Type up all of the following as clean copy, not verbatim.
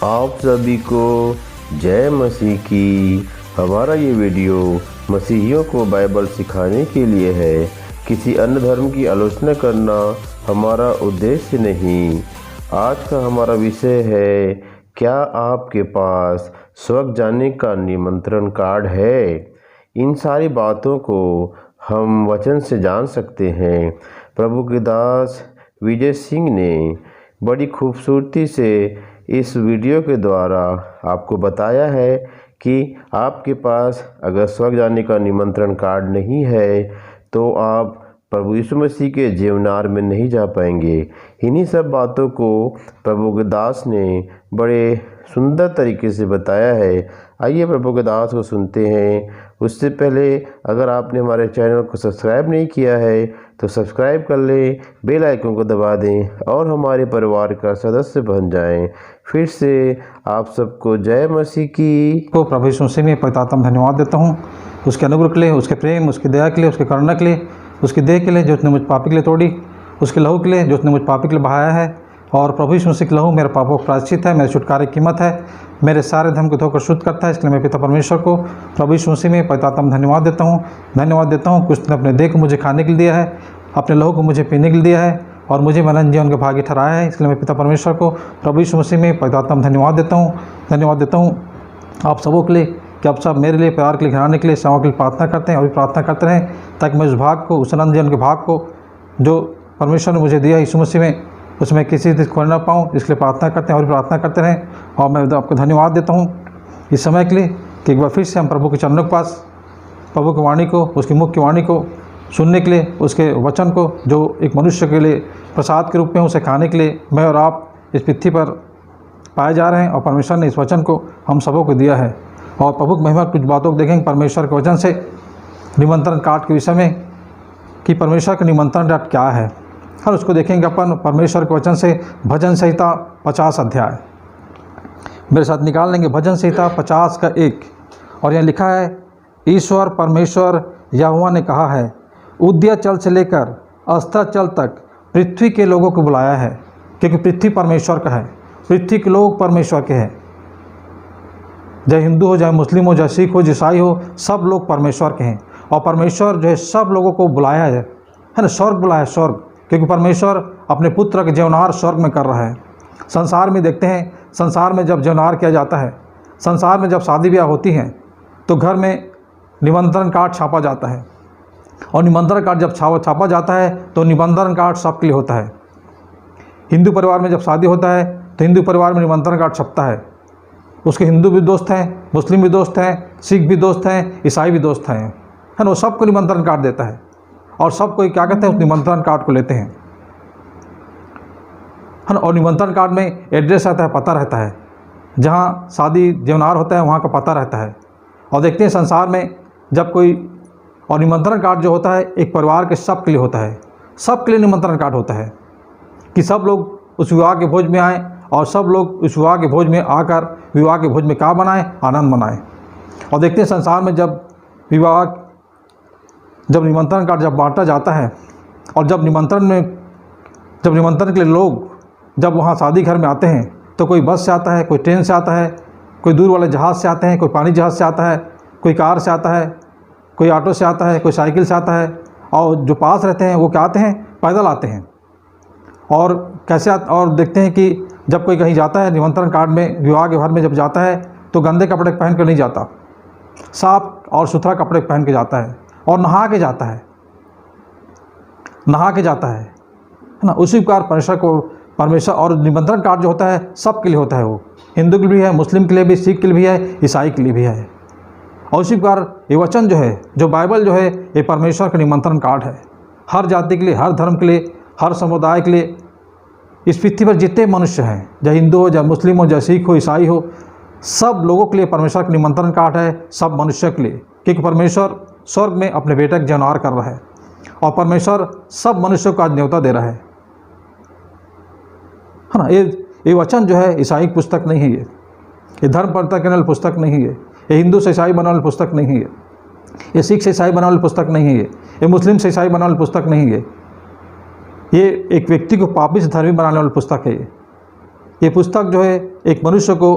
आप सभी को जय मसीह की। हमारा ये वीडियो मसीहियों को बाइबल सिखाने के लिए है। किसी अन्य धर्म की आलोचना करना हमारा उद्देश्य नहीं। आज का हमारा विषय है, क्या आपके पास स्वर्ग जाने का निमंत्रण कार्ड है? इन सारी बातों को हम वचन से जान सकते हैं। प्रभु के दास विजय सिंह ने बड़ी खूबसूरती से इस वीडियो के द्वारा आपको बताया है कि आपके पास अगर स्वर्ग जाने का निमंत्रण कार्ड नहीं है तो आप प्रभु यीशु मसीह के जीवनार में नहीं जा पाएंगे। इन्हीं सब बातों को प्रभु के दास ने बड़े सुंदर तरीके से बताया है। आइए प्रभु के दास को सुनते हैं। उससे पहले अगर आपने हमारे चैनल को सब्सक्राइब नहीं किया है तो सब्सक्राइब कर लें, बेल आइकन को दबा दें और हमारे परिवार का सदस्य बन जाएं। फिर से आप सबको जय मसीह की। को प्रभु यीशु मसीह में पवित्र धन्यवाद देता हूँ, उसके अनुग्रह के लिए, उसके प्रेम, उसकी दया के लिए, उसके करुणा के लिए, उसकी देह के लिए जो उसने मुझ पापी के लिए तोड़ी, उसके लहू के लिए जो उसने मुझ पापी के लिए बहाया है। और प्रभु यीशु मसीह का लहू मेरे पापों का प्रायश्चित है, मेरे छुटकारे की कीमत है, मेरे सारे धर्म को धोकर शुद्ध करता है। इसलिए मैं पिता परमेश्वर को प्रभु यीशु मसीह में पवित्र धन्यवाद देता हूँ। कुछ ने अपने देह को मुझे खाने के लिए दिया है, अपने लहू को मुझे पीने के लिए दिया है और मुझे अनंत जीवन के भागी ठहराया है। इसलिए मैं पिता परमेश्वर को प्रभु यीशु मसीह में पवित्र धन्यवाद देता हूँ आप सबों के लिए कि आप सब मेरे लिए, प्यार के लिए, घराने के लिए, सेवा के लिए प्रार्थना करते हैं और भी प्रार्थना करते रहें, ताकि मैं उस भाग को, उस अनंत जीवन के भाग को जो परमेश्वर ने मुझे दिया यीशु मसीह में, उसमें किसी दिन खो ना पाऊँ। इसलिए प्रार्थना करते हैं और भी प्रार्थना करते रहें। और मैं आपको धन्यवाद देता हूँ इस समय के लिए कि एक बार फिर से हम प्रभु के चरणों के पास प्रभु की वाणी को, उसकी मुख की वाणी को सुनने के लिए, उसके वचन को जो एक मनुष्य के लिए प्रसाद के रूप में उसे खाने के लिए मैं और आप इस पृथ्वी पर पाए जा रहे हैं। और परमेश्वर ने इस वचन को हम सबों को दिया है। और प्रभु की महिमा कुछ बातों को देखेंगे परमेश्वर के वचन से निमंत्रण कार्ड के विषय में कि परमेश्वर का निमंत्रण कार्ड क्या है। और उसको देखेंगे अपन परमेश्वर के वचन से भजन संहिता 50 अध्याय मेरे साथ निकाल लेंगे। भजन संहिता 50 का 1 और यहाँ लिखा है, ईश्वर परमेश्वर यहोवा ने कहा है, उदयाचल से लेकर अस्ताचल तक पृथ्वी के लोगों को बुलाया है। क्योंकि पृथ्वी परमेश्वर का है, पृथ्वी के लोग परमेश्वर के हैं। चाहे हिंदू हो, चाहे मुस्लिम हो, चाहे सिख हो, ईसाई हो, सब लोग परमेश्वर के हैं। और परमेश्वर जो है सब लोगों को बुलाया है ना, स्वर्ग बुलाया है, स्वर्ग। क्योंकि परमेश्वर अपने पुत्र के जीवनार स्वर्ग में कर रहा है। संसार में देखते हैं, संसार में जब जीवनार किया जाता है, संसार में जब शादी ब्याह होती हैं तो घर में निमंत्रण कार्ड छापा जाता है। और निमंत्रण कार्ड जब छापा जाता है तो निमंत्रण कार्ड सबके लिए होता है। हिंदू परिवार में जब शादी होता है तो हिंदू परिवार में निमंत्रण कार्ड छपता है। उसके हिंदू भी दोस्त हैं, मुस्लिम भी दोस्त हैं, सिख भी दोस्त हैं, ईसाई भी दोस्त हैं, है ना। वो सबको निमंत्रण कार्ड देता है और सब कोई क्या कहते हैं, उस निमंत्रण कार्ड को लेते हैं, है ना। और निमंत्रण कार्ड में एड्रेस रहता है, पता रहता है, जहाँ शादी जीवनार होता है वहाँ का पता रहता है। और देखते हैं संसार में जब कोई, और निमंत्रण कार्ड जो होता है एक परिवार के सब के लिए होता है, सब के लिए निमंत्रण कार्ड होता है कि सब लोग उस विवाह के भोज में आएँ और सब लोग उस विवाह के भोज में आकर विवाह के भोज में क्या बनाएं, आनंद मनाएं। और देखते हैं संसार में जब निमंत्रण कार्ड जब बांटा जाता है और जब निमंत्रण के लिए लोग जब वहाँ शादी घर में आते हैं तो कोई बस से आता है, कोई ट्रेन से आता है, कोई दूर वाले जहाज़ से आते हैं, कोई पानी जहाज़ से आता है, कोई कार से आता है, कोई ऑटो से आता है, कोई साइकिल से आता है। और जो पास रहते हैं वो क्या आते हैं, पैदल आते हैं। और कैसे और देखते हैं कि जब कोई कहीं जाता है निमंत्रण कार्ड में, विवाह के घर में जब जाता है तो गंदे कपड़े पहन कर नहीं जाता, साफ और सुथरा कपड़े पहन के जाता है और नहा के जाता है ना। उसी प्रकार परमेश्वर और निमंत्रण कार्ड जो होता है सबके लिए होता है। वो हिंदू के लिए भी है, मुस्लिम के लिए भी, सिख के लिए भी है, ईसाई के लिए भी है। और उसी प्रकार ये वचन जो है, जो बाइबल जो है, ये परमेश्वर का निमंत्रण कार्ड है। हर जाति के लिए, हर धर्म के लिए, हर समुदाय के लिए, इस पृथ्वी पर जितने मनुष्य हैं, चाहे हिंदू हो, चाहे मुस्लिम हो, चाहे सिख हो, ईसाई हो, सब लोगों के लिए परमेश्वर का निमंत्रण कार्ड है, सब मनुष्य के लिए। क्योंकि परमेश्वर स्वर्ग में अपने बेटे का जीवनार कर रहा है और परमेश्वर सब मनुष्यों को आज न्योता दे रहा है ना। ये वचन जो है ईसाई पुस्तक नहीं है, ये धर्म प्रवर्तक वाली पुस्तक नहीं है, ये हिंदू से ईसाई बनाने वाली पुस्तक नहीं है, ये सिख से ईसाई बनाने वाली पुस्तक नहीं है, ये मुस्लिम से ईसाई बनाने वाली पुस्तक नहीं है। ये एक व्यक्ति को पापी से धर्मी बनाने वाली पुस्तक है। ये पुस्तक जो है एक मनुष्य को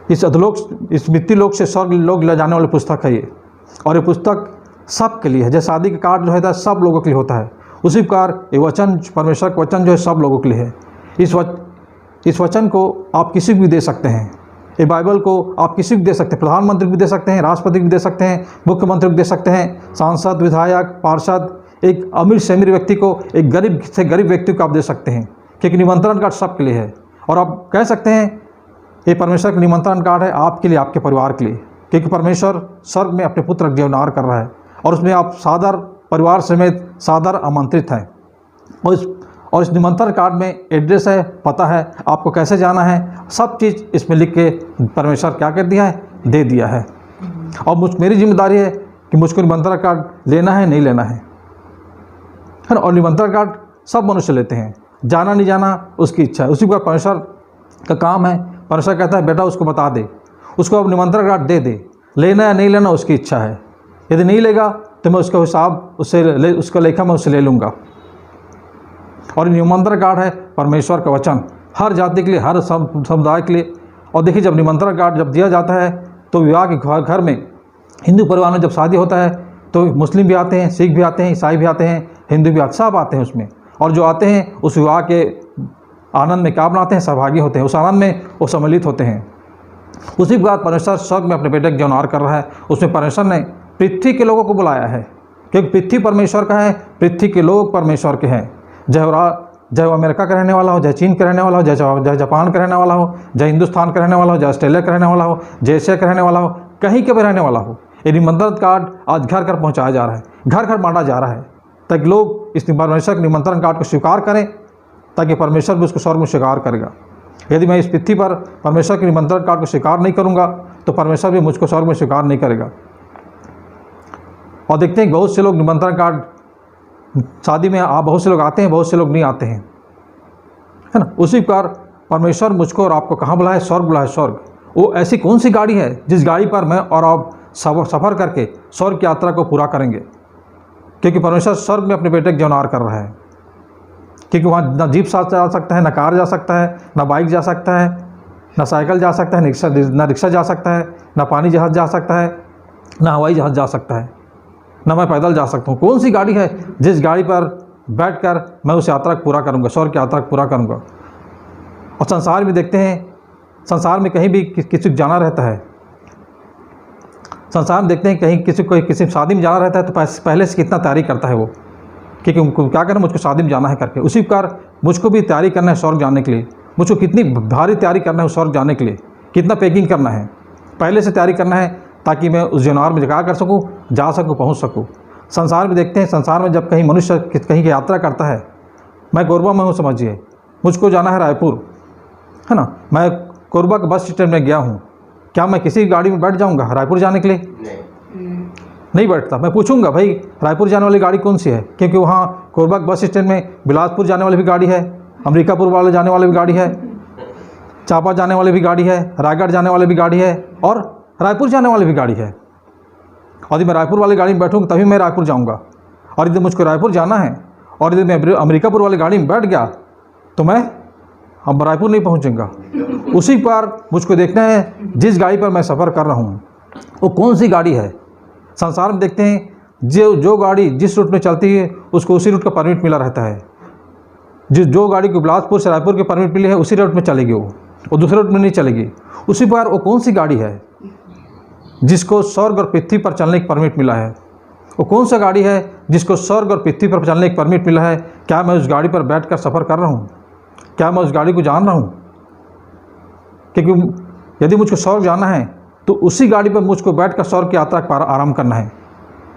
इस अधलोक, इस मिट्टी लोक से स्वर्ग लोक ले जाने वाली पुस्तक है ये। और ये पुस्तक सब के लिए है। जैसे शादी का कार्ड जो है सब लोगों के लिए होता है, उसी प्रकार ये वचन, परमेश्वर का वचन जो है सब लोगों के लिए है। इस वचन को आप किसी को भी दे सकते हैं। ये बाइबल को आप किसी को भी दे सकते हैं, प्रधानमंत्री को भी दे सकते हैं, राष्ट्रपति को भी दे सकते हैं, मुख्यमंत्री को दे सकते हैं, सांसद, विधायक, पार्षद, एक अमीर से अमीर व्यक्ति को, एक गरीब से गरीब व्यक्ति को आप दे सकते हैं, क्योंकि निमंत्रण कार्ड सबके लिए है। और आप कह सकते हैं ये परमेश्वर का निमंत्रण कार्ड है आपके लिए, आपके परिवार के लिए, क्योंकि परमेश्वर स्वर्ग में अपने पुत्र का जीवनार कर रहा है और उसमें आप सादर परिवार समेत सादर आमंत्रित हैं। और इस निमंत्रण कार्ड में एड्रेस है, पता है, आपको कैसे जाना है, सब चीज़ इसमें लिख के परमेश्वर क्या कर दिया है, दे दिया है। और मेरी जिम्मेदारी है कि मुझको निमंत्रण कार्ड लेना है नहीं लेना है ना। और निमंत्रण कार्ड सब मनुष्य लेते हैं, जाना नहीं जाना उसकी इच्छा है। उसी पर परमेश्वर का काम है। परमेश्वर कहता है बेटा उसको बता दे, उसको अब निमंत्रण कार्ड दे दे, लेना या नहीं लेना उसकी इच्छा है। यदि नहीं लेगा तो मैं उसका हिसाब उसका लेखा मैं उससे ले लूँगा। और निमंत्रण कार्ड है परमेश्वर का वचन, हर जाति के लिए, हर समुदाय के लिए। और देखिए जब निमंत्रण कार्ड जब दिया जाता है तो विवाह के घर में, हिंदू परिवार में जब शादी होता है तो मुस्लिम भी आते हैं, सिख भी आते हैं, ईसाई भी आते हैं, हिंदू भी आते, सब आते हैं उसमें। और जो आते हैं उस विवाह के आनंद में क्या बनाते हैं, सहभागी होते हैं, उस आनंद में वो सम्मिलित होते हैं। उसी प्रकार परमेश्वर स्वर्ग में अपने बेटे का जीवनार कर रहा है। उसमें परमेश्वर ने पृथ्वी के लोगों को बुलाया है, क्योंकि पृथ्वी परमेश्वर का है, पृथ्वी के लोग परमेश्वर के हैं। चाहे वो अमेरिका का रहने वाला हो, चाहे चीन का रहने वाला हो, चाहे जापान का रहने वाला हो, चाहे हिंदुस्तान का रहने वाला हो, चाहे ऑस्ट्रेलिया का रहने वाला हो, चाहे एशिया का रहने वाला हो, कहीं के भी रहने वाला हो, ये निमंत्रण कार्ड आज घर घर पहुंचाया जा रहा है, घर घर बांटा जा रहा है, ताकि लोग इस परमेश्वर के निमंत्रण कार्ड को स्वीकार करें, ताकि परमेश्वर भी उसको स्वर्ग में स्वीकार करेगा। यदि मैं इस पृथ्वी पर परमेश्वर के निमंत्रण कार्ड को स्वीकार नहीं करूँगा तो परमेश्वर भी मुझको स्वर्ग में स्वीकार नहीं करेगा। और देखते हैं बहुत से लोग निमंत्रण कार्ड शादी में बहुत से लोग आते हैं, बहुत से लोग नहीं आते हैं, है ना। उसी प्रकार परमेश्वर मुझको और आपको कहाँ बुलाए, स्वर्ग बुलाए। स्वर्ग वो ऐसी कौन सी गाड़ी है जिस गाड़ी पर मैं और आप सफ़र करके स्वर्ग की यात्रा को पूरा करेंगे, क्योंकि परमेश्वर स्वर्ग में अपने बेटे का जीवनार कर रहा है। क्योंकि वहाँ ना जीप साथ जा सकता है, ना कार जा सकता है, ना बाइक जा सकता है, ना साइकिल जा सकता है, ना रिक्शा जा सकता है, ना पानी जहाज़ जा सकता है, ना हवाई जहाज़ जा सकता है, ना मैं पैदल जा सकता हूँ। कौन सी गाड़ी है जिस गाड़ी पर बैठकर मैं उस यात्रा को पूरा करूँगा, स्वर्ग की यात्रा को पूरा करूँगा। और संसार में देखते हैं, संसार में कहीं भी किसी को जाना रहता है, संसार में देखते हैं कहीं किसी शादी में जाना रहता है तो पहले से कितना तैयारी करता है वो, क्योंकि उनको क्या करना, मुझको शादी में जाना है करके। उसी प्रकार मुझको भी तैयारी करना है स्वर्ग जाने के लिए। मुझको कितनी भारी तैयारी करना है स्वर्ग जाने के लिए, कितना पैकिंग करना है, पहले से तैयारी करना है, ताकि मैं उस जीवनार में क्या कर सकूँ, जा सकूँ, पहुँच सकूँ। संसार में देखते हैं, संसार में जब कहीं मनुष्य कहीं की यात्रा करता है, मैं कोरबा में हूँ समझिए, मुझको जाना है रायपुर, है ना, मैं कोरबा के बस स्टैंड में गया हूँ, क्या मैं किसी गाड़ी में बैठ जाऊँगा रायपुर जाने के लिए? नहीं बैठता। मैं पूछूंगा भाई रायपुर जाने वाली गाड़ी कौन सी है, क्योंकि वहाँ कोरबा के बस स्टैंड में बिलासपुर जाने वाली भी गाड़ी है, अमरीकापुर वाले जाने वाली भी गाड़ी है, चापा जाने वाली भी गाड़ी है, रायगढ़ जाने वाली भी गाड़ी है, और रायपुर जाने वाली भी गाड़ी है। और यदि मैं रायपुर वाली गाड़ी में बैठूँगा तभी मैं रायपुर जाऊँगा। और यदि मुझको रायपुर जाना है और यदि मैं अमरीकापुर वाली गाड़ी में बैठ गया तो मैं अब रायपुर नहीं पहुँचूँगा। उसी पर मुझको देखना है जिस गाड़ी पर मैं सफ़र कर रहा हूँ वो कौन सी गाड़ी है। संसार में देखते हैं जो गाड़ी जिस रूट में चलती है उसको उसी रूट का परमिट मिला रहता है। जो गाड़ी को बिलासपुर से रायपुर के परमिट मिली है उसी रूट में चलेगी, वो दूसरे रूट में नहीं चलेगी। उसी प्रकार वो कौन सी गाड़ी है जिसको स्वर्ग और पृथ्वी पर चलने की परमिट मिला है, वो कौन सा गाड़ी है जिसको स्वर्ग और पृथ्वी पर चलने की परमिट मिला है। क्या मैं उस गाड़ी पर बैठकर सफ़र कर रहा हूँ? क्या मैं उस गाड़ी को जान रहा हूँ? क्योंकि यदि मुझको स्वर्ग जाना है तो उसी गाड़ी पर मुझको बैठकर स्वर्ग की यात्रा का आरंभ करना है,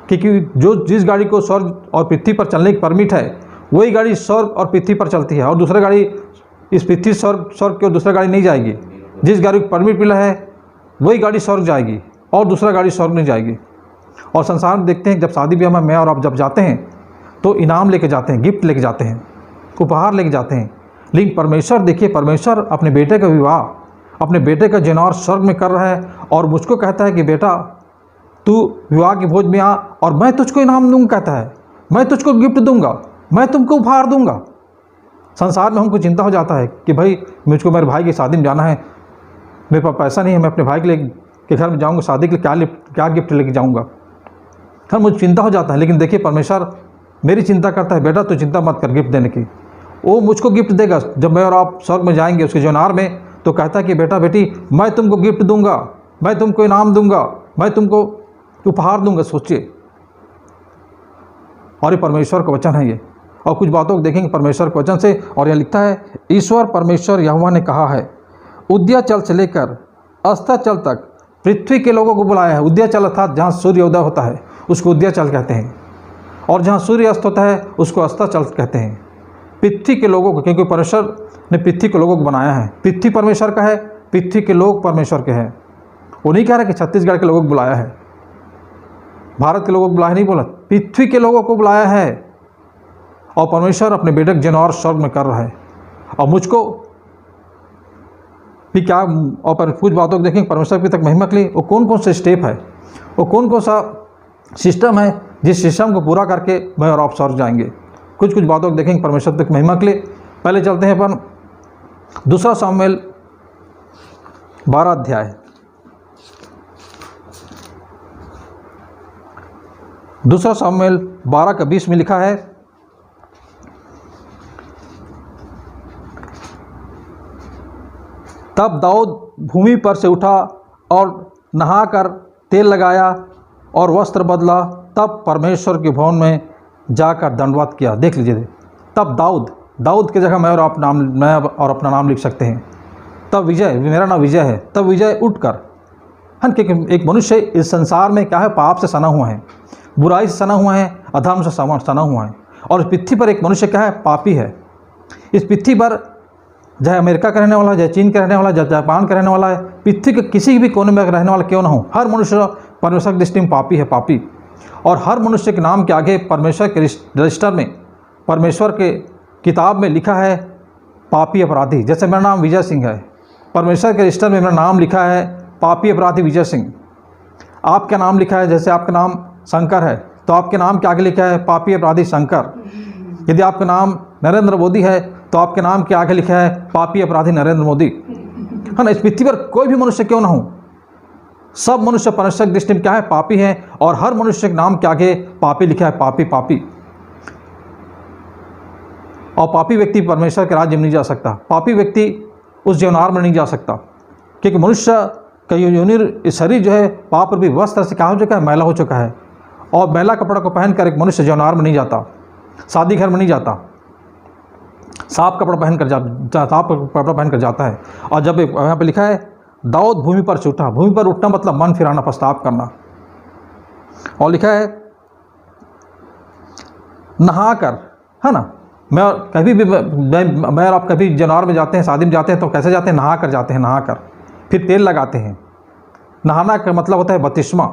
क्योंकि जिस गाड़ी को स्वर्ग और पृथ्वी पर चलने की परमिट है वही गाड़ी स्वर्ग और पृथ्वी पर चलती है, और दूसरा गाड़ी इस पृथ्वी स्वर्ग की और दूसरा गाड़ी नहीं जाएगी। जिस गाड़ी को परमिट मिला है वही गाड़ी स्वर्ग जाएगी और दूसरा गाड़ी स्वर्ग नहीं जाएगी। और संसार में देखते हैं जब शादी ब्याह में मैं और आप जब जाते हैं तो इनाम लेके जाते हैं, गिफ्ट लेके जाते हैं, उपहार लेके जाते हैं। लेकिन परमेश्वर देखिए, परमेश्वर अपने बेटे का विवाह, अपने बेटे का जन्म स्वर्ग में कर रहा है और मुझको कहता है कि बेटा तू विवाह की भोज में आ और मैं तुझको इनाम दूंगा। कहता है मैं तुझको गिफ्ट दूंगा, मैं तुमको उपहार दूंगा। संसार में हमको चिंता हो जाता है कि भाई मुझको मेरे भाई की शादी में जाना है, मेरे पास पैसा नहीं है, मैं अपने भाई के घर में जाऊँगा, शादी के लिए क्या गिफ्ट लेके जाऊँगा। हर मुझे चिंता हो जाता है। लेकिन देखिए परमेश्वर मेरी चिंता करता है, बेटा तो चिंता मत कर गिफ्ट देने की, वो मुझको गिफ्ट देगा। जब मैं और आप स्वर्ग में जाएंगे उसके जौनार में, तो कहता है कि बेटा बेटी मैं तुमको गिफ्ट दूंगा, मैं तुमको इनाम दूंगा, मैं तुमको उपहार दूंगा। सोचिए, और ये परमेश्वर का वचन है ये। और कुछ बातों को देखेंगे परमेश्वर के वचन से, और यह लिखता है, ईश्वर परमेश्वर यहोवा ने कहा है, उदयाचल से लेकर अस्ताचल तक पृथ्वी के लोगों को बुलाया है। उदयाचल अर्थात जहाँ सूर्योदय होता है उसको उदयाचल कहते हैं, और जहाँ सूर्य अस्त होता है उसको अस्ताचल कहते हैं। पृथ्वी के लोगों को, क्योंकि परमेश्वर ने पृथ्वी के लोगों को बनाया है। पृथ्वी परमेश्वर का है, पृथ्वी के लोग परमेश्वर के हैं। वो नहीं कह रहा कि छत्तीसगढ़ के लोगों को बुलाया है, भारत के लोगों को बुलाया नहीं, बोला पृथ्वी के लोगों को बुलाया है। और परमेश्वर अपने बेटे के जन्म और स्वर्ग में कर रहा है। और मुझको भी क्या, और पर कुछ बातों को देखेंगे परमेश्वर की तक महिमा के लिए वो कौन कौन से स्टेप है, वो कौन कौन सा सिस्टम है, जिस सिस्टम को पूरा करके मैं और आप स्वर्ग जाएंगे। कुछ बातों को देखेंगे परमेश्वर तक महिमा के लिए। पहले चलते हैं अपन 2 सामुएल 12 अध्याय। 2 सामुएल 12 का 20 में लिखा है, तब दाऊद भूमि पर से उठा और नहाकर तेल लगाया और वस्त्र बदला, तब परमेश्वर के भवन में जाकर दंडवत किया। देख लीजिए, तब दाऊद की जगह मैं और अपना नाम लिख सकते हैं। तब विजय, मेरा नाम विजय है, तब विजय उठकर, क्योंकि एक मनुष्य इस संसार में क्या है, पाप से सना हुआ है, बुराई से सना हुआ है, अधर्म से सना हुआ है। और इस पृथ्वी पर एक मनुष्य क्या है, पापी है। इस पृथ्वी पर चाहे अमेरिका का रहने वाला है, चाहे चीन का रहने वाला है, चाहे जापान का रहने वाला है, पृथ्वी के किसी भी कोने में रहने वाला क्यों ना हो, हर मनुष्य परमेश्वर की दृष्टि में पापी है, पापी। और हर मनुष्य के नाम के आगे परमेश्वर के रजिस्टर में, परमेश्वर के किताब में लिखा है पापी अपराधी। जैसे मेरा नाम विजय सिंह है, परमेश्वर के रजिस्टर में मेरा नाम लिखा है पापी अपराधी विजय सिंह। आपका नाम लिखा है, जैसे आपका नाम शंकर है तो आपके नाम के आगे लिखा है पापी अपराधी शंकर। यदि आपका नाम नरेंद्र मोदी है तो आपके नाम के आगे लिखा है पापी अपराधी नरेंद्र मोदी, है ना। इस पृथ्वी पर कोई भी मनुष्य क्यों ना हो, सब मनुष्य परमेश्वर की दृष्टि में क्या है, पापी है। और हर मनुष्य के नाम के आगे पापी लिखा है, पापी पापी। और पापी व्यक्ति परमेश्वर के राज्य में नहीं जा सकता, पापी व्यक्ति उस जीवनार में नहीं जा सकता, क्योंकि मनुष्य का योनि शरीर जो है पाप रूपी वस्त्र से क्या हो चुका है, मैला हो चुका है। और मैला कपड़ा को पहनकर एक मनुष्य जीवनार में नहीं जाता, शादी घर में नहीं जाता, साफ कपड़ा पहन कर जाता है। और जब यहाँ पे लिखा है दाऊद भूमि पर से उठा, भूमि पर उठना मतलब मन फिराना, पछतावा करना। और लिखा है नहाकर, है ना। मैं कभी भी मैं और आप कभी जनावर में जाते हैं, शादी में जाते हैं तो कैसे जाते हैं, नहा कर जाते हैं, नहाकर फिर तेल लगाते हैं। नहाना का मतलब होता है बपतिस्मा,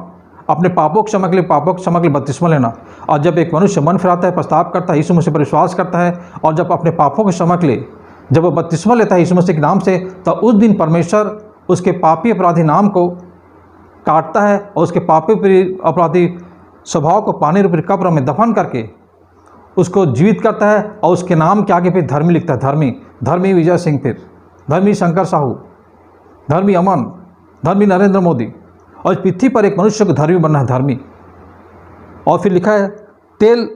अपने पापों के क्षमा के लिए बपतिस्मा लेना। और जब एक मनुष्य मन फिराता है, पछतावा करता है, यीशु मसीह पर विश्वास करता है, और जब अपने पापों के क्षमा के लिए जब वो बपतिस्मा लेता है यीशु मसीह के नाम से, तो उस दिन परमेश्वर उसके पापी अपराधी नाम को काटता है और उसके पापी अपराधी स्वभाव को पानी रूपी कब्र में दफन करके उसको जीवित करता है। और उसके नाम के आगे फिर धर्मी लिखता है, धर्मी विजय सिंह, फिर धर्मी शंकर साहू, धर्मी अमन, धर्मी नरेंद्र मोदी। और इस पृथ्वी पर एक मनुष्य को धर्मी बनना है, धर्मी। और फिर लिखा है तेल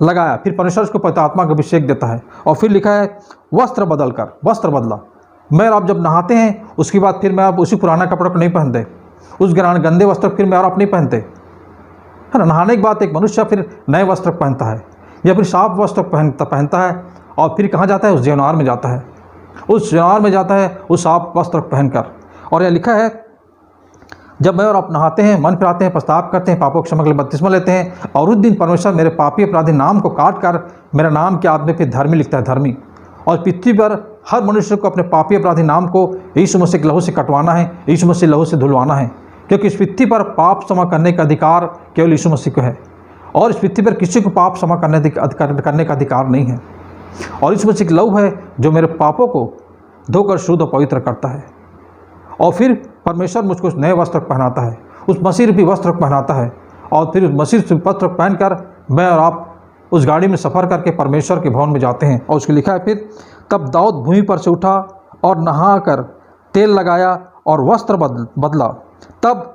लगाया, फिर परमेश्वर उसको पवित्र आत्मा का अभिषेक देता है। और फिर लिखा है वस्त्र बदला। मैं और आप जब नहाते हैं उसके बाद फिर मैं आप उसी पुराना कपड़ा को नहीं पहनते, उस गंदे वस्त्र फिर मैं और आप नहीं पहनते, है ना। नहाने के बाद एक मनुष्य फिर नए वस्त्र पहनता है या फिर साफ वस्त्र पहनता है। और फिर कहाँ जाता है, उस जीवनार में जाता है, उस जीवनार में जाता है उस साफ वस्त्र पहनकर। और यह लिखा है जब मैं और आप नहाते हैं, मन फिराते हैं, पछतावा करते हैं, पापों के क्षमा के लिए बपतिस्मा लेते हैं, और उस दिन परमेश्वर मेरे पापी अपराधी नाम को काट कर मेरा नाम के आदमी फिर धर्मी लिखता है, धर्मी। और पृथ्वी पर हर मनुष्य को अपने पापी अपराधी नाम को यीशु मसीह के लहू से कटवाना है, यीशु मसीह लहू से धुलवाना है, क्योंकि इस पृथ्वी पर पाप क्षमा करने का अधिकार केवल यीशु मसीह को है। और इस पृथ्वी पर किसी को पाप क्षमा करने का अधिकार नहीं है। और यीशु मसीह का लहू है जो मेरे पापों को धोकर शुद्ध और पवित्र करता है। और फिर परमेश्वर मुझको नए वस्त्र पहनाता है, उस मसीह रूपी वस्त्र पहनाता है। और फिर उस मसीह रूपी वस्त्र पहनकर मैं और आप उस गाड़ी में सफ़र करके परमेश्वर के भवन में जाते हैं। और उसके लिखा है फिर, तब दाऊद भूमि पर से उठा और नहाकर तेल लगाया और वस्त्र बदला, तब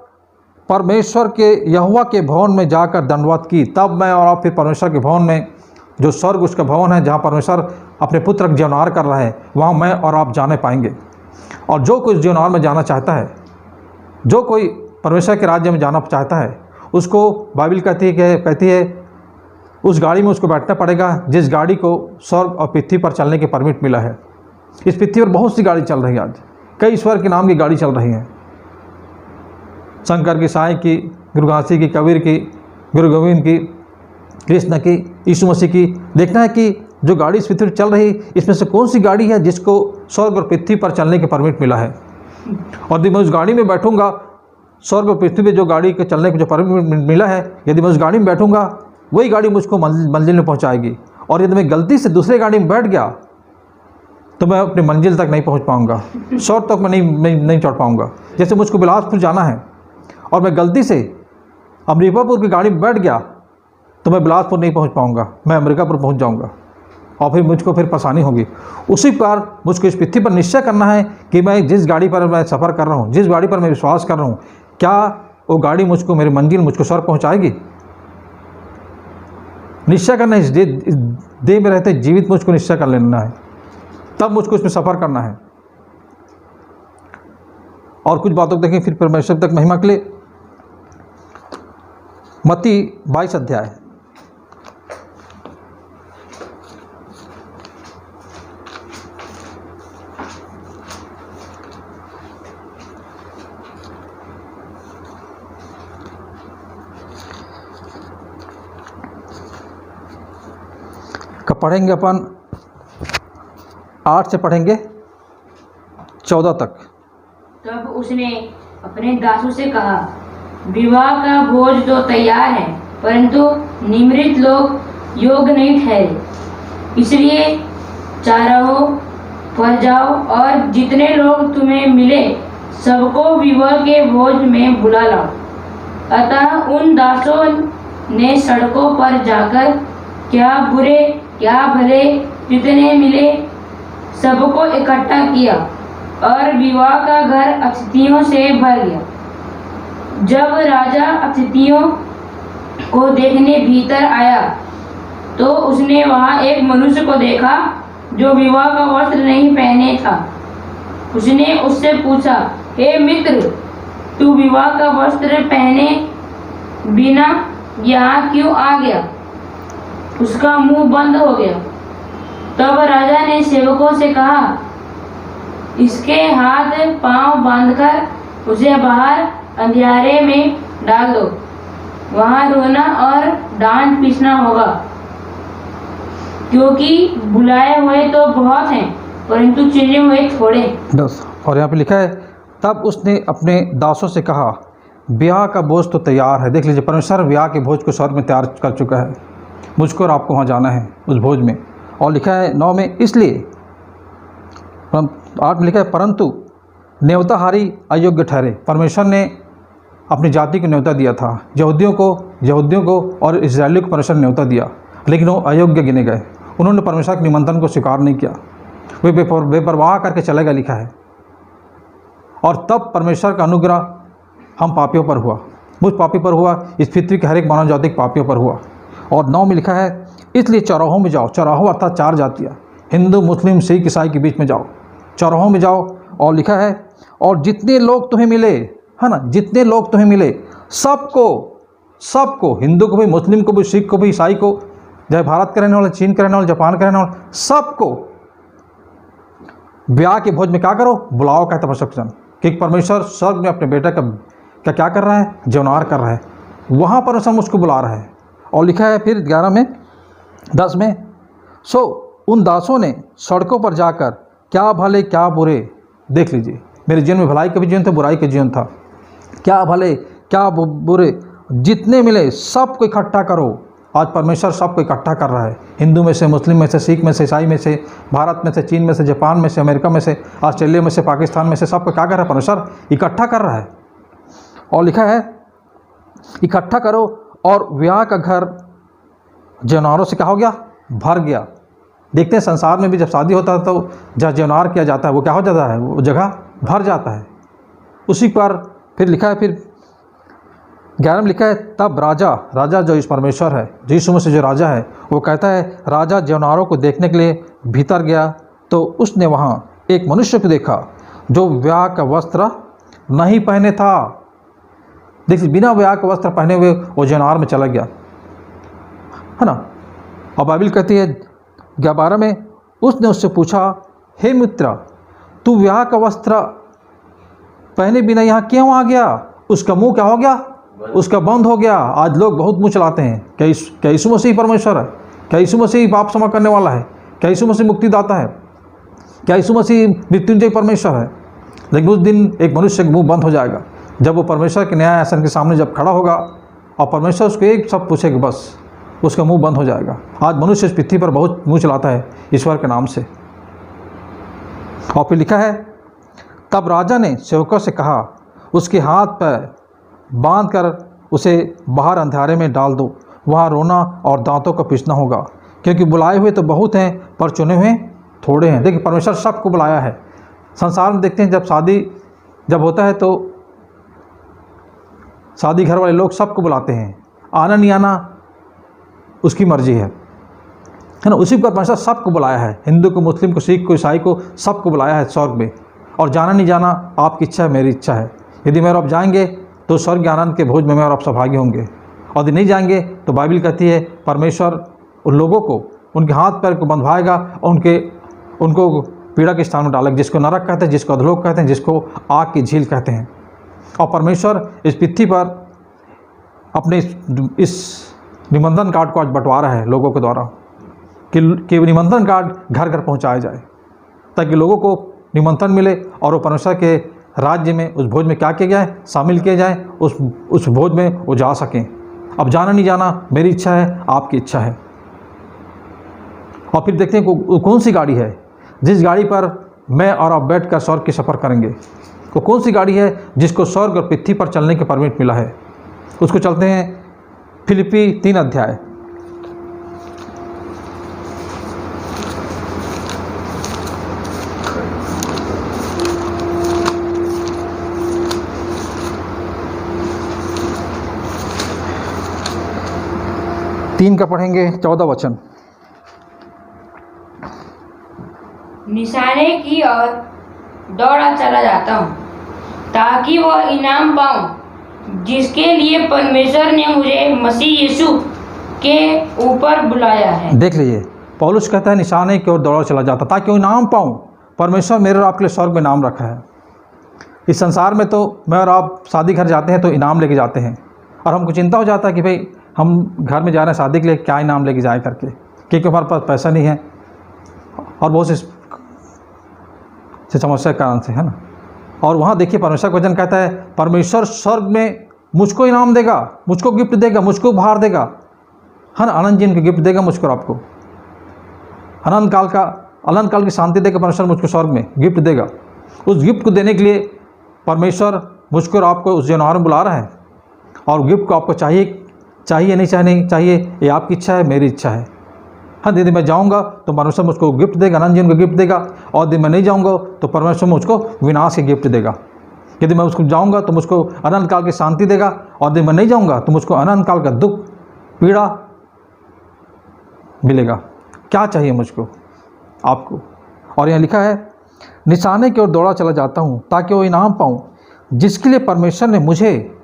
परमेश्वर के यहोवा के भवन में जाकर दंडवत की। तब मैं और आप फिर परमेश्वर के भवन में, जो स्वर्ग उसका भवन है, जहाँ परमेश्वर अपने पुत्र का जीवनार कर रहा है, वहाँ मैं और आप जाने पाएंगे। और जो कोई जीवनार में जाना चाहता है, जो कोई परमेश्वर के राज्य में जाना चाहता है, उसको बाइबल कहती है उस गाड़ी में उसको बैठना पड़ेगा जिस गाड़ी को स्वर्ग और पृथ्वी पर चलने के परमिट मिला है। इस पृथ्वी पर बहुत सी गाड़ी चल रही है, आज कई ईश्वर के नाम की गाड़ी चल रही है, शंकर की, साईं की, गुरु घासी की, कबीर की, गुरु गोविंद की, कृष्ण की, यीशु मसीह की। देखना है कि जो गाड़ी इस पृथ्वी पर चल रही, इसमें से कौन सी गाड़ी है जिसको स्वर्ग और पृथ्वी पर चलने के परमिट मिला है। और यदि मैं उस गाड़ी में बैठूंगा, स्वर्ग और पृथ्वी पर जो गाड़ी के चलने को जो परमिट मिला है, यदि मैं उस गाड़ी में बैठूंगा, वही गाड़ी मुझको मंजिल में पहुंचाएगी। और यदि मैं गलती से दूसरे गाड़ी में बैठ गया तो मैं अपनी मंजिल तक नहीं पहुंच पाऊंगा, स्वर्ग तक मैं नहीं चढ़ पाऊंगा। जैसे मुझको बिलासपुर जाना है और मैं गलती से अमरीकापुर की गाड़ी में बैठ गया तो मैं बिलासपुर नहीं पहुंच पाऊंगा, मैं अमरीकापुर पहुंच जाऊंगा और फिर मुझको फिर परेशानी होगी। उसी पर मुझको इस पृथ्वी पर निश्चय करना है कि मैं जिस गाड़ी पर मैं सफ़र कर रहा हूँ, जिस गाड़ी पर मैं विश्वास कर रहा हूँ, क्या वो गाड़ी मुझको मेरी मंजिल, मुझको स्वर्ग पहुँचाएगी। निश्चय करना है, इस देह में रहते जीवित मुझको निश्चय कर लेना है, तब मुझको इसमें सफ़र करना है। और कुछ बातों को देखें फिर परमेश्वर तक महिमा के लिए। मत्ती 22 अध्याय, कब पढ़ेंगे अपन? 8 से पढ़ेंगे 14 तक। तब उसने अपने दासों से कहा, विवाह का भोज तो तैयार है, परंतु निमृत लोग योग्य नहीं ठहरे। इसलिए चौराहों पर जाओ और जितने लोग तुम्हें मिले सबको विवाह के भोज में बुला लाओ। अतः उन दासों ने सड़कों पर जाकर क्या बुरे क्या भले जितने मिले सबको इकट्ठा किया और विवाह का घर अतिथियों से भर गया। जब राजा अतिथियों को देखने भीतर आया तो उसने वहां एक मनुष्य को देखा जो विवाह का वस्त्र नहीं पहने था। उसने उससे पूछा, हे मित्र, तू विवाह का वस्त्र पहने बिना यहाँ क्यों आ गया? उसका मुंह बंद हो गया। तब राजा ने सेवकों से कहा, इसके हाथ पांव बांधकर उसे बाहर अंधियारे में डाल दो, वहां रोना और डांट पीसना होगा, क्योंकि बुलाए हुए तो बहुत हैं परंतु चुने हुए थोड़े। 10 और यहाँ पे लिखा है, तब उसने अपने दासों से कहा, ब्याह का भोज तो तैयार है। देख लीजिए, परमेश्वर ब्याह के भोज को स्वर्ग में तैयार कर चुका है। मुझको और आपको वहाँ जाना है उस भोज में। और लिखा है 9 में, इसलिए 8 में लिखा है, परंतु न्योताहारी अयोग्य ठहरे। परमेश्वर ने अपनी जाति को न्योता दिया था, यहूदियों को और इजरायलियों को परमेश्वर ने न्योता दिया, लेकिन वो अयोग्य गिने गए। उन्होंने परमेश्वर के निमंत्रण को स्वीकार नहीं किया, वे बेपरवाह करके चले गए, लिखा है। और तब परमेश्वर का अनुग्रह हम पापियों पर हुआ, मुझ पापी पर हुआ, इस पृथ्वी के हर एक मानव जाति के पापियों पर हुआ। और 9 में लिखा है, इसलिए चौराहों में जाओ। चौराहों अर्थात 4 जातियाँ, हिंदू, मुस्लिम, सिख, ईसाई के बीच में जाओ, चौराहों में जाओ। और लिखा है, और जितने लोग तुम्हें मिले, है ना, जितने लोग तुम्हें मिले सबको, हिंदू को भी, मुस्लिम को भी, सिख को भी, ईसाई को, चाहे भारत के रहने वाले, चीन के रहने वाले, जापान के रहने वाले, सबको ब्याह के भोज में क्या करो? बुलाओ, कहता परमेश्वर। कि परमेश्वर स्वर्ग में अपने बेटे का क्या कर रहा है? जीवनार कर रहा है। वहाँ परमेश्वर मुझको बुला रहा है। और लिखा है फिर 11 में 10 में, सो उन दासों ने सड़कों पर जाकर क्या भले क्या बुरे, देख लीजिए, मेरे जीवन में भलाई का भी जीवन था, बुराई का जीवन था, क्या भले क्या बुरे जितने मिले सबको इकट्ठा करो। आज परमेश्वर सबको इकट्ठा कर रहा है, हिंदू में से, मुस्लिम में से, सिख में से, ईसाई में से, भारत में से, चीन में से, जापान में से, अमेरिका में से, ऑस्ट्रेलिया में से, पाकिस्तान में से, सबको क्या कर रहा है? परमेश्वर इकट्ठा कर रहा है। और लिखा है, इकट्ठा करो और ब्याह का घर जनावरों से क्या हो गया, भर गया। देखते हैं संसार में भी जब शादी होता है तो जहाँ जनावर किया जाता है वो क्या हो जाता है, वो जगह भर जाता है। उसी पर फिर लिखा है, फिर 11 में लिखा है, तब राजा जो इस परमेश्वर है, जो यीशु मसीह जो राजा है, वो कहता है राजा जनावरों को देखने के लिए भीतर गया तो उसने वहाँ एक मनुष्य को देखा जो ब्याह का वस्त्र नहीं पहने था। देखिए बिना ब्याह का वस्त्र पहने हुए वो जनावर में चला गया, है ना। और बाइबल कहती है 12 में, उसने उससे पूछा, हे मित्र, तू ब्याह का वस्त्र पहने बिना यहाँ क्यों आ गया? उसका मुंह क्या हो गया, उसका बंद हो गया। आज लोग बहुत मुंह चलाते हैं, क्या यीशु मसीह परमेश्वर है? क्या यीशु मसीह पाप क्षमा करने वाला है? क्या यीशु मसीह मुक्तिदाता है? क्या यीशु मसीह मृत्युंजय परमेश्वर है? लेकिन उस दिन एक मनुष्य का मुंह बंद हो जाएगा जब वो परमेश्वर के न्याय आसन के सामने जब खड़ा होगा और परमेश्वर उसको एक सब पूछेगा, बस उसका मुंह बंद हो जाएगा। आज मनुष्य इस पृथ्वी पर बहुत मुंह चलाता है ईश्वर के नाम से। और फिर लिखा है, तब राजा ने सेवकों से कहा, उसके हाथ पैर बांध कर उसे बाहर अंधेरे में डाल दो, वहाँ रोना और दांतों का पीसना होगा, क्योंकि बुलाए हुए तो बहुत हैं पर चुने हुए थोड़े हैं। देखिए परमेश्वर सबको बुलाया है। संसार में देखते हैं जब शादी जब होता है तो शादी घर वाले लोग सबको बुलाते हैं, आना नहीं आना उसकी मर्जी है ना। उसी पर परमेश्वर सबको बुलाया है, हिंदू को, मुस्लिम को, सिख को, ईसाई को, सबको बुलाया है स्वर्ग में। और जाना नहीं जाना आपकी इच्छा है, मेरी इच्छा है। यदि मैं और आप जाएंगे तो स्वर्ग के आनंद के भोज में मैं और आप सौभाग्य होंगे, और यदि नहीं जाएंगे तो बाइबल कहती है परमेश्वर उन लोगों को उनके हाथ पैर को बंधवाएगा और उनको पीड़ा के स्थान में डालेगा, जिसको नरक कहते हैं, जिसको अधलोक कहते हैं, जिसको आग की झील कहते हैं। और परमेश्वर इस पृथ्वी पर अपने इस निमंत्रण कार्ड को आज बंटवा रहा है लोगों के द्वारा कि निमंत्रण कार्ड घर घर पहुंचाया जाए, ताकि लोगों को निमंत्रण मिले और वो परमेश्वर के राज्य में, उस भोज में क्या किया जाए, शामिल किए जाए, उस भोज में वो जा सकें। अब जाना नहीं जाना मेरी इच्छा है, आपकी इच्छा है। और फिर देखते हैं कौन सी गाड़ी है जिस गाड़ी पर मैं और आप बैठ कर स्वर्ग की सफ़र करेंगे। वो कौन सी गाड़ी है जिसको स्वर्ग और पृथ्वी पर चलने के परमिट मिला है। उसको चलते हैं फिलिप्पी 3 अध्याय। तीन का पढ़ेंगे 14 वचन। निशाने की ओर दौड़ा चला जाता हूँ ताकि वह इनाम पाऊँ जिसके लिए परमेश्वर ने मुझे मसीह यीशु के ऊपर बुलाया है। देख लीजिए पौलुस कहता है निशाने की ओर दौड़ा चला जाता ताकि वो इनाम पाऊँ। परमेश्वर मेरे और आपके लिए स्वर्ग में इनाम रखा है। इस संसार में तो मैं और आप शादी घर जाते हैं तो इनाम लेके जाते हैं, और हमको चिंता हो जाता है कि भाई हम घर में जा रहे हैं शादी के लिए, क्या इनाम लेके जाए करके, क्योंकि हमारे पास पैसा नहीं है और बहुत से समस्या के कारण से, है ना। और वहाँ देखिए परमेश्वर का वचन कहता है परमेश्वर स्वर्ग में मुझको इनाम देगा, मुझको गिफ्ट देगा, मुझको उपहार देगा, है ना। अनंत जीवन की गिफ्ट देगा मुझको और आपको, अनंत काल की शांति देगा परमेश्वर मुझको स्वर्ग में गिफ्ट देगा। उस गिफ्ट को देने के लिए परमेश्वर मुझको और आपको उस जानवर में बुला रहा है, और गिफ्ट को आपको चाहिए नहीं चाहिए, ये आपकी इच्छा है, मेरी इच्छा है। हाँ, यदि मैं जाऊंगा तो परमेश्वर मुझको गिफ्ट देगा, अनंत जीवन को गिफ्ट देगा, और यदि मैं नहीं जाऊंगा तो परमेश्वर मुझको विनाश की गिफ्ट देगा। यदि मैं उसको जाऊंगा तो मुझको अनंत काल की शांति देगा, और यदि मैं नहीं जाऊंगा तो मुझको अनंत काल का दुख पीड़ा मिलेगा। क्या चाहिए मुझको, आपको? और यहाँ लिखा है निशाने की ओर दौड़ा चला जाता हूँ ताकि वो इनाम पाऊँ जिसके लिए परमेश्वर ने मुझे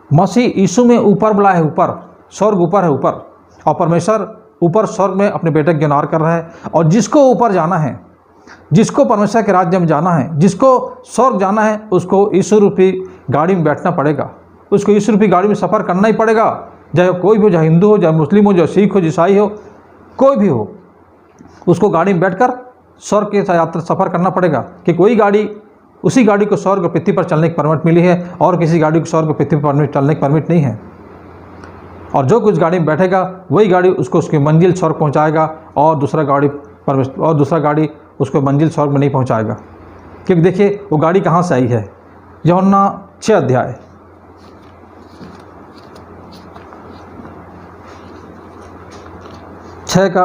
मसीह यीशु में ऊपर बुलाया है। ऊपर स्वर्ग ऊपर है, ऊपर, और परमेश्वर ऊपर स्वर्ग में अपने बेटे के गिनार कर रहा है। और जिसको ऊपर जाना है, जिसको परमेश्वर के राज्य में जाना है, जिसको स्वर्ग जाना है, उसको यीशु रूपी गाड़ी में बैठना पड़ेगा, उसको यीशु रूपी गाड़ी में सफ़र करना ही पड़ेगा। चाहे कोई भी हो, चाहे हिंदू हो, चाहे मुस्लिम हो, चाहे सिख हो, ईसाई हो, कोई भी हो, उसको गाड़ी में बैठकर स्वर्ग के यात्रा सफ़र करना पड़ेगा। कि कोई गाड़ी, उसी गाड़ी को स्वर्ग और पृथ्वी पर चलने की परमिट मिली है, और किसी गाड़ी को स्वर्ग और पृथ्वी पर चलने की परमिट नहीं है। और जो कुछ गाड़ी में बैठेगा वही गाड़ी उसको उसकी मंजिल स्वर्ग पहुंचाएगा, और दूसरा गाड़ी उसको मंजिल स्वर्ग में नहीं पहुंचाएगा। क्योंकि देखिए वो गाड़ी कहाँ से आई है। यूहन्ना 6 अध्याय। 6 का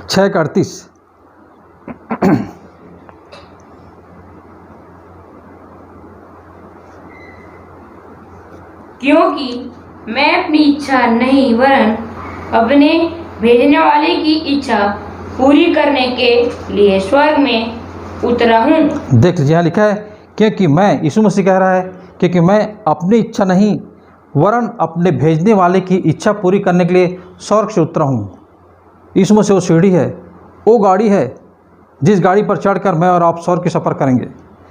छः का 38। क्योंकि मैं अपनी इच्छा नहीं वरन अपने भेजने वाले की इच्छा पूरी करने के लिए स्वर्ग में उतरा हूँ। देख लीजिए, यहाँ लिखा है क्योंकि मैं, यीशु मसीह कह रहा है क्योंकि मैं अपनी इच्छा नहीं वरन अपने भेजने वाले की इच्छा पूरी करने के लिए स्वर्ग से उतरा हूँ। यीशु मसीह वो सीढ़ी है, वो गाड़ी है जिस गाड़ी पर चढ़कर मैं और आप स्वर्ग की सफ़र करेंगे।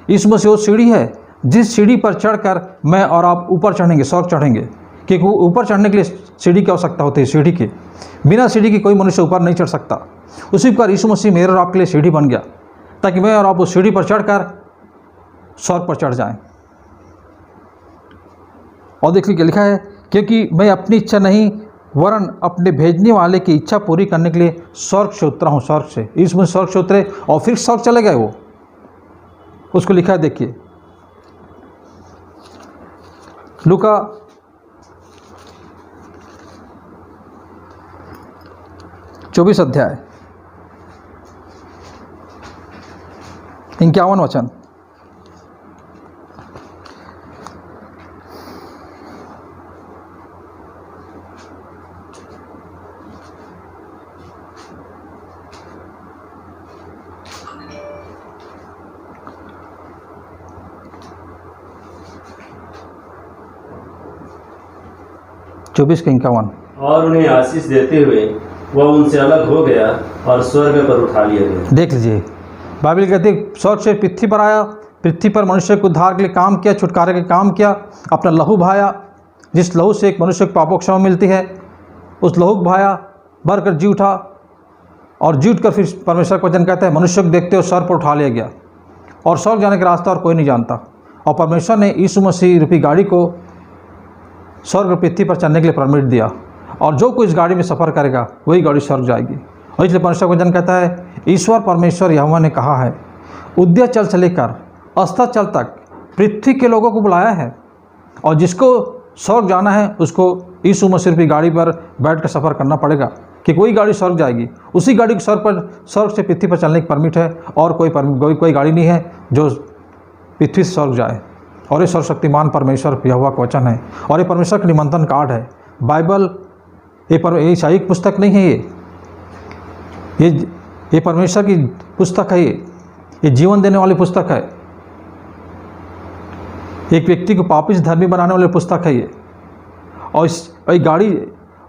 यीशु मसीह वो सीढ़ी है जिस सीढ़ी पर चढ़कर मैं और आप ऊपर चढ़ेंगे, स्वर्ग चढ़ेंगे। क्योंकि ऊपर चढ़ने के लिए सीढ़ी की आवश्यकता होती है। सीढ़ी के बिना सीढ़ी के कोई मनुष्य ऊपर नहीं चढ़ सकता। उसी पर यीशु मसीह मेरे और आपके लिए सीढ़ी बन गया ताकि मैं और आप उस सीढ़ी पर चढ़कर स्वर्ग पर चढ़ जाएं। और देखिए क्या लिखा है, क्योंकि मैं अपनी इच्छा नहीं वरन अपने भेजने वाले की इच्छा पूरी करने के लिए स्वर्ग से उतरा हूँ। स्वर्ग से, इसमें स्वर्ग से उतरे और फिर स्वर्ग चले गए वो, उसको लिखा है। देखिए लूका 24 अध्याय 51 वचन। चौबीस का 51। और उन्हें आशीष देते हुए वह उनसे अलग हो गया और स्वर्ग पर उठा लिया गया। देख लीजिए, बाइबल कहती है स्वर्ग से पृथ्वी पर आया, पृथ्वी पर मनुष्य को उद्धार के लिए काम किया, छुटकारे के काम किया, अपना लहू बहाया। जिस लहू से एक मनुष्य को पापों की क्षमा मिलती है, उस लहू को बहाया, भर कर जी उठा और जी उठकर फिर परमेश्वर का वचन कहता है मनुष्य को देखते हुए स्वर्ग पर उठा लिया गया। और स्वर्ग जाने का रास्ता और कोई नहीं जानता। और परमेश्वर ने यीशु मसीह रूपी गाड़ी को स्वर्ग और पृथ्वी पर चलने के लिए परमिट दिया। और जो कोई इस गाड़ी में सफ़र करेगा वही गाड़ी स्वर्ग जाएगी। और इसलिए परमेश्वर का वचन कहता है, ईश्वर परमेश्वर यहोवा ने कहा है, उदयाचल से लेकर अस्ताचल तक पृथ्वी के लोगों को बुलाया है। और जिसको स्वर्ग जाना है उसको यीशु मसीह की गाड़ी पर बैठ कर सफ़र करना पड़ेगा कि कोई गाड़ी स्वर्ग जाएगी। उसी गाड़ी को स्वर्ग से पृथ्वी पर चलने की परमिट है। और कोई गाड़ी नहीं है जो पृथ्वी से स्वर्ग जाए। और ये सर्वशक्तिमान परमेश्वर यहोवा का वचन है। और ये परमेश्वर का निमंत्रण कार्ड है। बाइबल ये ईसाई पुस्तक नहीं है, ये परमेश्वर की पुस्तक है। ये जीवन देने वाली पुस्तक है। एक व्यक्ति को पापी से धर्मी बनाने वाली पुस्तक है ये। और ये गाड़ी,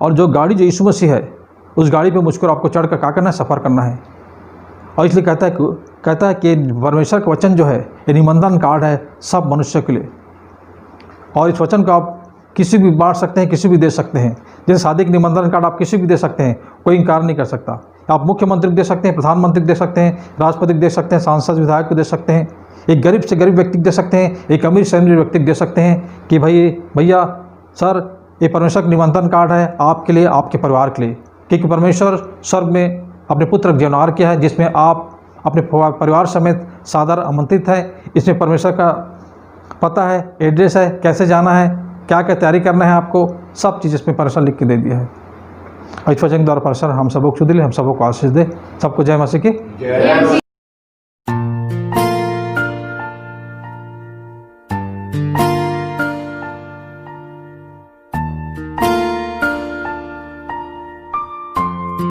और जो गाड़ी जो यीशु मसीह है, उस गाड़ी पे मुझको आपको चढ़कर क्या करना है, सफ़र करना है। और इसलिए कहता है कि परमेश्वर का वचन जो है ये निमंत्रण कार्ड है सब मनुष्य के लिए। और इस वचन को आप किसी भी बांट सकते हैं, किसी भी दे सकते हैं। जैसे शादी के निमंत्रण कार्ड आप किसी भी दे सकते हैं, कोई इनकार नहीं कर सकता। आप मुख्यमंत्री को दे सकते हैं, प्रधानमंत्री को दे सकते हैं, राष्ट्रपति को दे सकते हैं, सांसद विधायक को दे सकते हैं, एक गरीब से गरीब व्यक्ति को दे सकते हैं, एक अमीर से अमीर व्यक्ति को दे सकते हैं कि भैया सर ये परमेश्वर का निमंत्रण कार्ड है आपके लिए, आपके परिवार के लिए। क्योंकि परमेश्वर स्वर्ग में अपने पुत्र का जीवनार किया है जिसमें आप अपने परिवार समेत सादर आमंत्रित है। इसमें परमेश्वर का पता है, एड्रेस है, कैसे जाना है, क्या क्या तैयारी करना है आपको, सब चीज़ इसमें परमेश्वर लिख के दे दिया है। इस वचन के द्वारा परमेश्वर हम सबको सुधीले, हम सबको आशीष दे। सबको जय मसीह की।